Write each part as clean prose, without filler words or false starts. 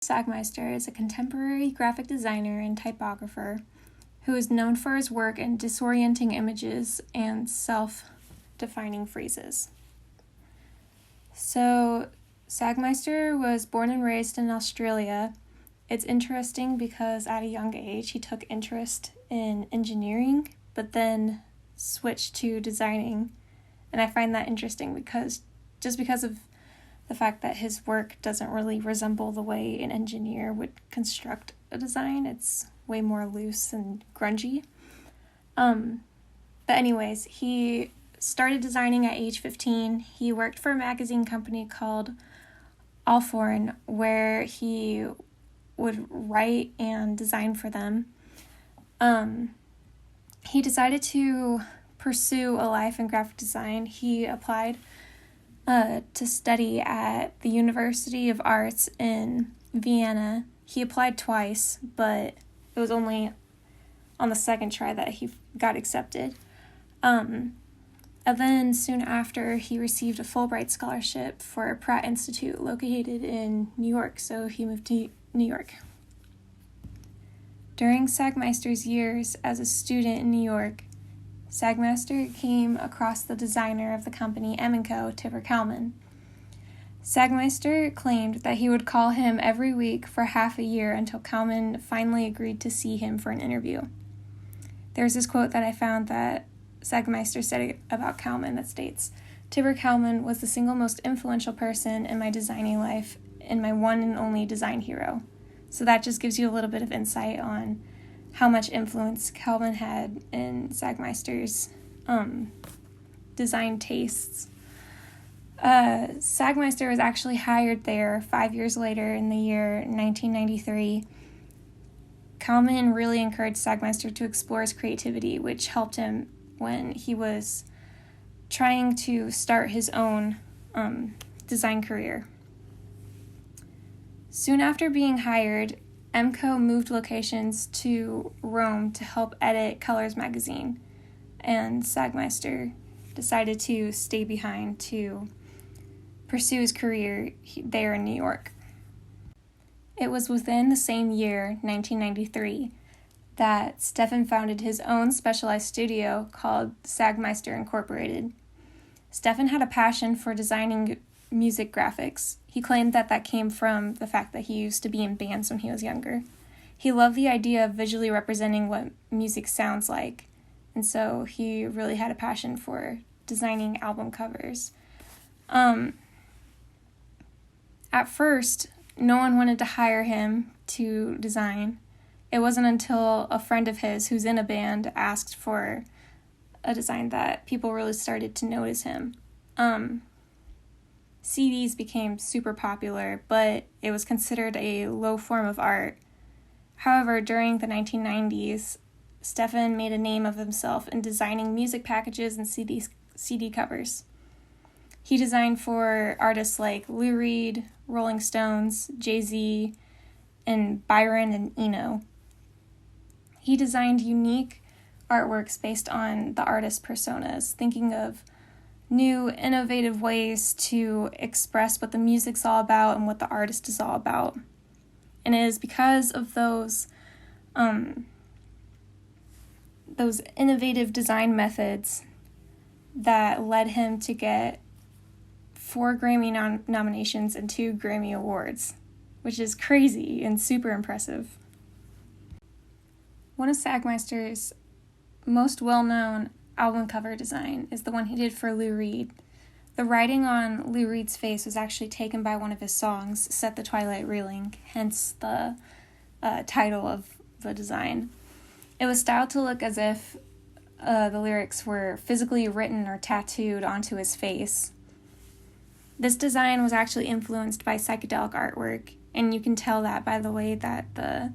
Sagmeister is a contemporary graphic designer and typographer who is known for his work in disorienting images and self-defining phrases. So, Sagmeister was born and raised in Australia. It's interesting because at a young age he took interest in engineering, but then switched to designing. And I find that interesting because of the fact that his work doesn't really resemble the way an engineer would construct a design. It's way more loose and grungy. But anyways, he started designing at age 15. He worked for a magazine company called Alforn, where he would write and design for them. He decided to pursue a life in graphic design. He applied to study at the University of Arts in Vienna. He applied twice, but it was only on the second try that he got accepted. And then soon after, he received a Fulbright scholarship for Pratt Institute located in New York, so he moved to New York. During Sagmeister's years as a student in New York, Sagmeister came across the designer of the company Co., Tipper Kalman. Sagmeister claimed that he would call him every week for half a year until Kalman finally agreed to see him for an interview. There's this quote that I found that Sagmeister said about Kalman that states, "Tipper Kalman was the single most influential person in my designing life and my one and only design hero." So that just gives you a little bit of insight on how much influence Kalman had in Sagmeister's design tastes. Sagmeister was actually hired there 5 years later in the year 1993. Kalman really encouraged Sagmeister to explore his creativity, which helped him when he was trying to start his own design career. Soon after being hired, Co. moved locations to Rome to help edit Colors magazine, and Sagmeister decided to stay behind to pursue his career there in New York. It was within the same year, 1993, that Stefan founded his own specialized studio called Sagmeister Incorporated. Stefan had a passion for designing music graphics. He claimed that came from the fact that he used to be in bands when he was younger. He loved the idea of visually representing what music sounds like, and so he really had a passion for designing album covers. At first, no one wanted to hire him to design. It wasn't until a friend of his who's in a band asked for a design that people really started to notice him. CDs became super popular, but it was considered a low form of art. However, during the 1990s, Stefan made a name of himself in designing music packages and CD covers. He designed for artists like Lou Reed, Rolling Stones, Jay-Z, and Byron and Eno. He designed unique artworks based on the artist personas, thinking of new, innovative ways to express what the music's all about and what the artist is all about. And it is because of those innovative design methods that led him to get 4 Grammy nominations and 2 Grammy Awards, which is crazy and super impressive. One of Sagmeister's most well-known album cover design is the one he did for Lou Reed. The writing on Lou Reed's face was actually taken by one of his songs, Set the Twilight Reeling, hence the title of the design. It was styled to look as if the lyrics were physically written or tattooed onto his face. This design was actually influenced by psychedelic artwork, and you can tell that by the way that the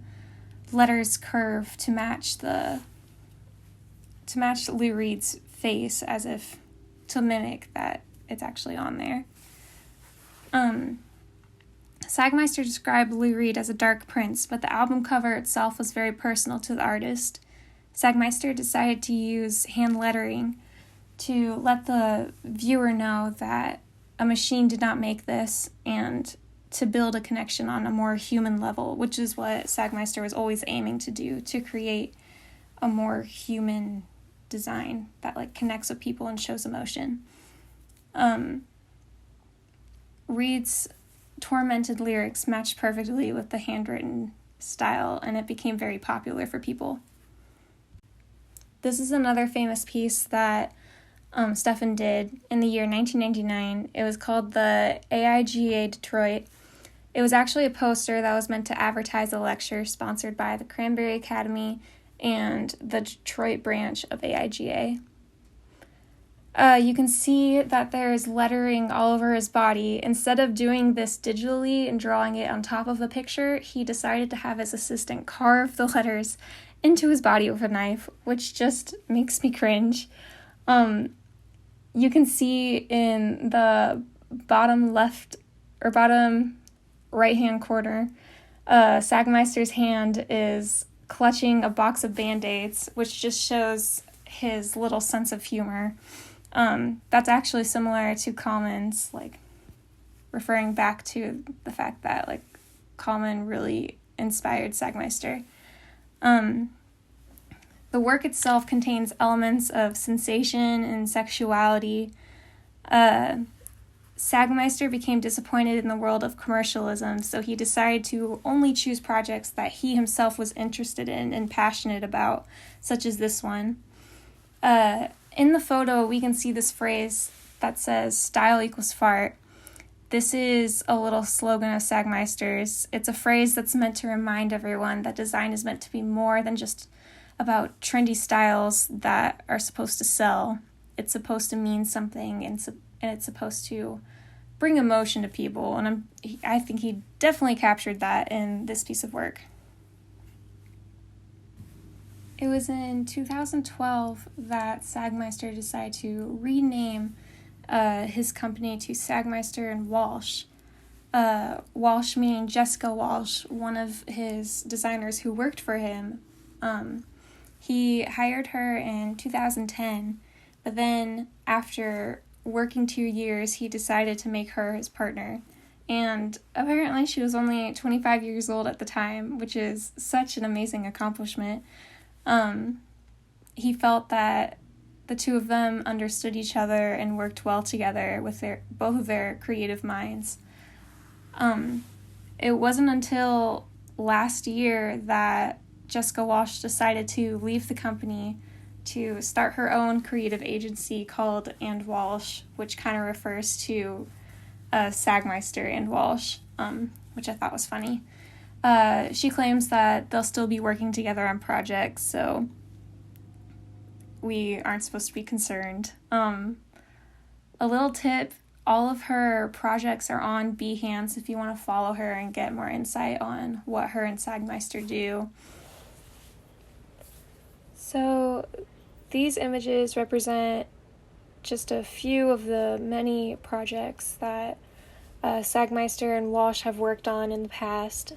letters curve to match Lou Reed's face, as if to mimic that it's actually on there. Sagmeister described Lou Reed as a dark prince, but the album cover itself was very personal to the artist. Sagmeister decided to use hand lettering to let the viewer know that a machine did not make this, and to build a connection on a more human level, which is what Sagmeister was always aiming to do, to create a more human design that like connects with people and shows emotion. Reed's tormented lyrics matched perfectly with the handwritten style, and it became very popular for people. This is another famous piece that Stefan did in the year 1999. It was called the AIGA Detroit. It was actually a poster that was meant to advertise a lecture sponsored by the Cranberry Academy and the Detroit branch of AIGA. You can see that there's lettering all over his body. Instead of doing this digitally and drawing it on top of the picture, he decided to have his assistant carve the letters into his body with a knife, which just makes me cringe. You can see in the bottom left or bottom right-hand corner, Sagmeister's hand is clutching a box of Band-Aids, which just shows his little sense of humor. That's actually similar to Common's, like, referring back to the fact that, like, Common really inspired Sagmeister. The work itself contains elements of sensation and sexuality. Sagmeister became disappointed in the world of commercialism, so he decided to only choose projects that he himself was interested in and passionate about, such as this one. In the photo, we can see this phrase that says, "Style equals fart." This is a little slogan of Sagmeister's. It's a phrase that's meant to remind everyone that design is meant to be more than just about trendy styles that are supposed to sell. It's supposed to mean something, and it's supposed to bring emotion to people, and I think he definitely captured that in this piece of work. It was in 2012 that Sagmeister decided to rename his company to Sagmeister and Walsh. Walsh meaning Jessica Walsh, one of his designers who worked for him. He hired her in 2010, but then after working 2 years, he decided to make her his partner. And apparently she was only 25 years old at the time, which is such an amazing accomplishment. He felt that the two of them understood each other and worked well together with both of their creative minds. It wasn't until last year that Jessica Walsh decided to leave the company to start her own creative agency called And Walsh, which kind of refers to Sagmeister and Walsh, which I thought was funny. She claims that they'll still be working together on projects, so we aren't supposed to be concerned. A little tip, all of her projects are on Behance if you want to follow her and get more insight on what her and Sagmeister do. So these images represent just a few of the many projects that Sagmeister and Walsh have worked on in the past.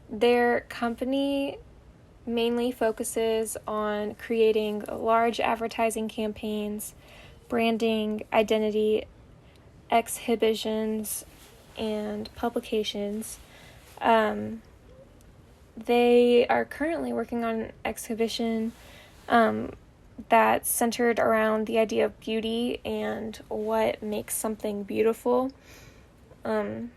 Their company mainly focuses on creating large advertising campaigns, branding, identity, exhibitions, and publications. They are currently working on an exhibition that's centered around the idea of beauty and what makes something beautiful. And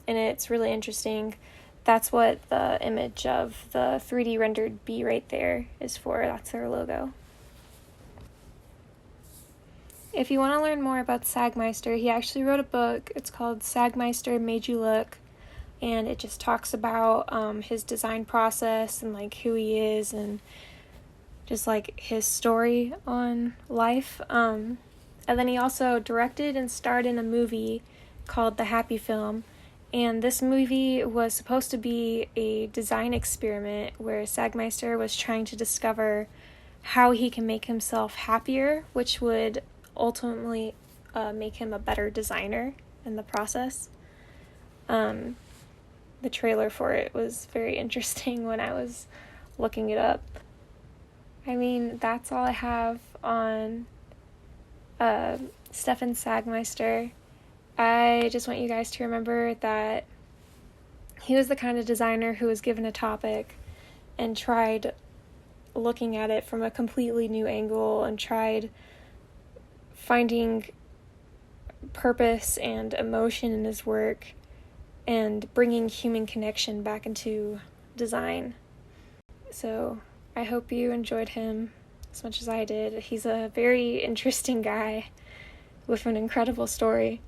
it's really interesting. That's what the image of the 3D rendered bee right there is for. That's their logo. If you want to learn more about Sagmeister, he actually wrote a book. It's called Sagmeister Made You Look, and it just talks about his design process and like who he is and just like his story on life. And then he also directed and starred in a movie called The Happy Film. And this movie was supposed to be a design experiment where Sagmeister was trying to discover how he can make himself happier, which would ultimately make him a better designer in the process. The trailer for it was very interesting when I was looking it up. I mean, that's all I have on Stefan Sagmeister. I just want you guys to remember that he was the kind of designer who was given a topic and tried looking at it from a completely new angle and tried finding purpose and emotion in his work and bringing human connection back into design. So I hope you enjoyed him as much as I did. He's a very interesting guy with an incredible story.